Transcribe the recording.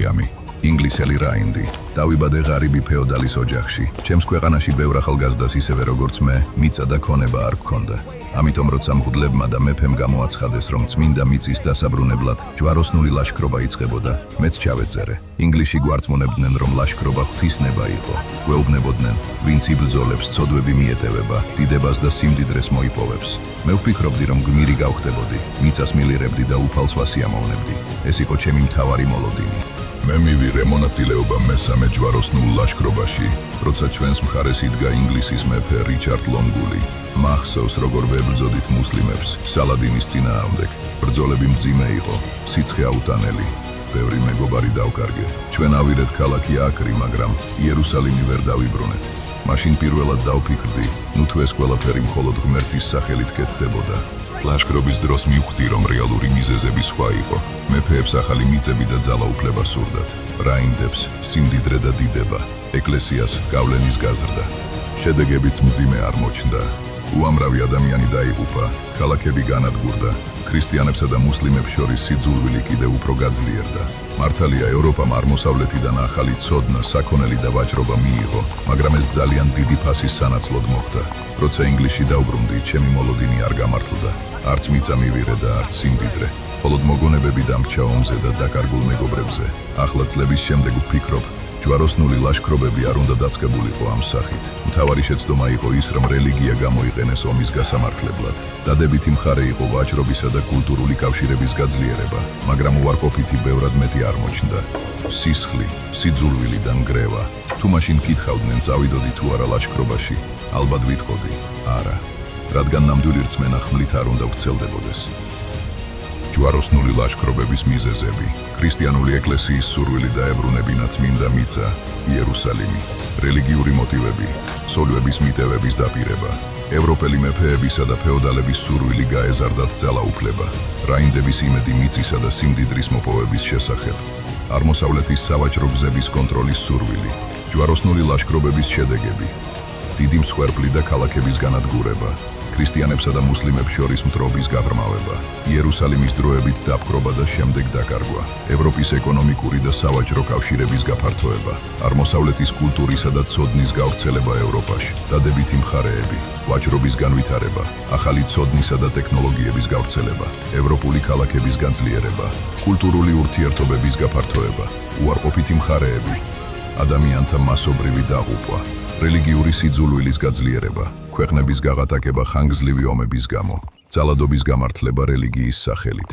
უილიამი, ინგლისელი რაინდი. დავიბადე ღარიბი ფეოდალის ოჯახში. ჩემს ქვეყანაში ბევრ ახალგაზრდას ისევე როგორც მე, მიწა და ქონება არ გქონდა. ამიტომ როცა მღვდლებმა და მეფემ გამოაცხადეს, რომ წმინდა მიწის დასაბრუნებლად ჯვაროსნული ლაშქრობა იწყებოდა, მეც ჩავეწერე. ინგლისში გვარწმუნებდნენ, რომ ლაშქრობა ღვთისნება იყო. გვეუბნებოდნენ, ვინც იბრძოლებს, ცოდვები მიეტევება, დიდებას და სიმდიდრეს მოიპოვებს. მე ვფიქრობდი, რომ გმირი გავხდებოდი, მიწას მილირებდი და უფალს ვასიამოვნებდი. ეს იყო ჩემი მთავარი მოლოდინი. მე მივიღე მონაწილეობა მესამე ჯვაროსნულ ლაშქრობაში, როცა ჩვენს მხარეს იდგა ინგლისის მეფე რიჩარდ ლონგული. მახსოვს, როგორ ვებრძოდით მუსლიმებს სალადინის წინააღმდეგ. ბრძოლები მძიმე იყო, სიცხე აუტანელი. ბევრი მეგობარი დავკარგე. ჩვენ ავირეთ ქალაქი აკრი, მაგრამ იერუსალიმი ვერ დავიბრუნეთ. მაშინ პირველად დავფიქრდი, ნუ თუ ეს ყველაფერი მხოლოდ ღმერთის სახელით კეთდებოდა. ლაშქრობის დროს მივხვდი, რომ რეალური მიზეზები სხვა იყო. მეფეებს ახალი მიწები და ძალაუფლება სურდათ. რაინდებს სიმდიდრე და დიდება, ეკლესიას გავლენის გაზრდა. შედეგებიც მძიმე არ მოჩნდა. უამრავი ადამიანი დაიღუპა, ქალაქები განადგურდა. ქრისტიანებსა და მუსლიმებს შორის სიძულვილი კიდევ უფრო გაძლიერდა. მართალია, ევროპამ აღმოსავლეთიდან ახალი ცოდნა, საქონელი და ვაჭრობა მიიღო, მაგრამ ეს ძალიან დიდი ფასის სანაცვლოდ მოხდა. როცა ინგლისში დავბრუნდი, ჩემი მოლოდინი არ გამართლდა. არც მიწა მივიღე და არც სიმდიდრე. მხოლოდ მოგონებები დამრჩა ომზე და დაკარგულ მეგობრებზე. ახლა წლების შემდეგ ვფიქრობ, ჯვაროსნული ლაშქრობები არ უნდა დაწყებულიყო ამ სახით. მთავარი შეცდომა იყო ის, რომ რელიგია გამოიყენეს ომის გასამართლებლად. დადებითი მხარე იყო ვაჭრობისა და კულტურული კავშირების გაძლიერება, მაგრამ უარყოფითი ბევრად მეტი არ მოჩნდა. სისხლი, სიძულვილი და ნგრევა. თუ მაშინ კითხავდნენ, წავიდოდი თუ არა ლაშქრობაში, ალბათ ვიტყოდი, არა, რადგან ნამდვილი რწმენა ხმლით არ უნდა ვრცელდებოდეს. ჯვაროსნული ლაშქრობების მიზეზები. ქრისტიანული ეკლესიის სურვილი დაებრუნებინა წმინდა მიწა, იერუსალიმი. რელიგიური მოტივები, სოლვების მიტევების დაპირება. ევროპელი მეფეებისა და ფეოდალების სურვილი გაეზარდათ ძალაუფლება. რაინდების იმედი მიწისა და სიმდიდრის მოპოვების შესახებ. აღმოსავლეთის სავაჭრო გზების კონტროლის სურვილი. ჯვაროსნული ლაშქრობების შედეგები. დიდი მსხვერპლი და ქალაქების განადგურება. ქრისტიანებსა და მუსლიმებს შორის მტრობის გაღრმავება. იერუსალიმის დროებით დაპყრობა და შემდეგ დაკარგვა. ევროპის ეკონომიკური და სავაჭრო კავშირების გაფართოება. აღმოსავლეთის კულტურისა და ცოდნის გავრცელება ევროპაში. დადებითი მხარეები. ვაჭრობის განვითარება. ახალი ცოდნისა და ტექნოლოგიების გავრცელება. ევროპული ქალაქების განძლიერება. კულტურული ურთიერთობების გაფართოება. უარყოფითი მხარეები. ადამიანთა მასობრივი დაღუპვა. რელიგიური სიძულვილის გაძლიერება. ქვეყნების გაღატაკება ხანგრძლივი ომების გამო. ძალადობის გამართლება რელიგიის სახელით.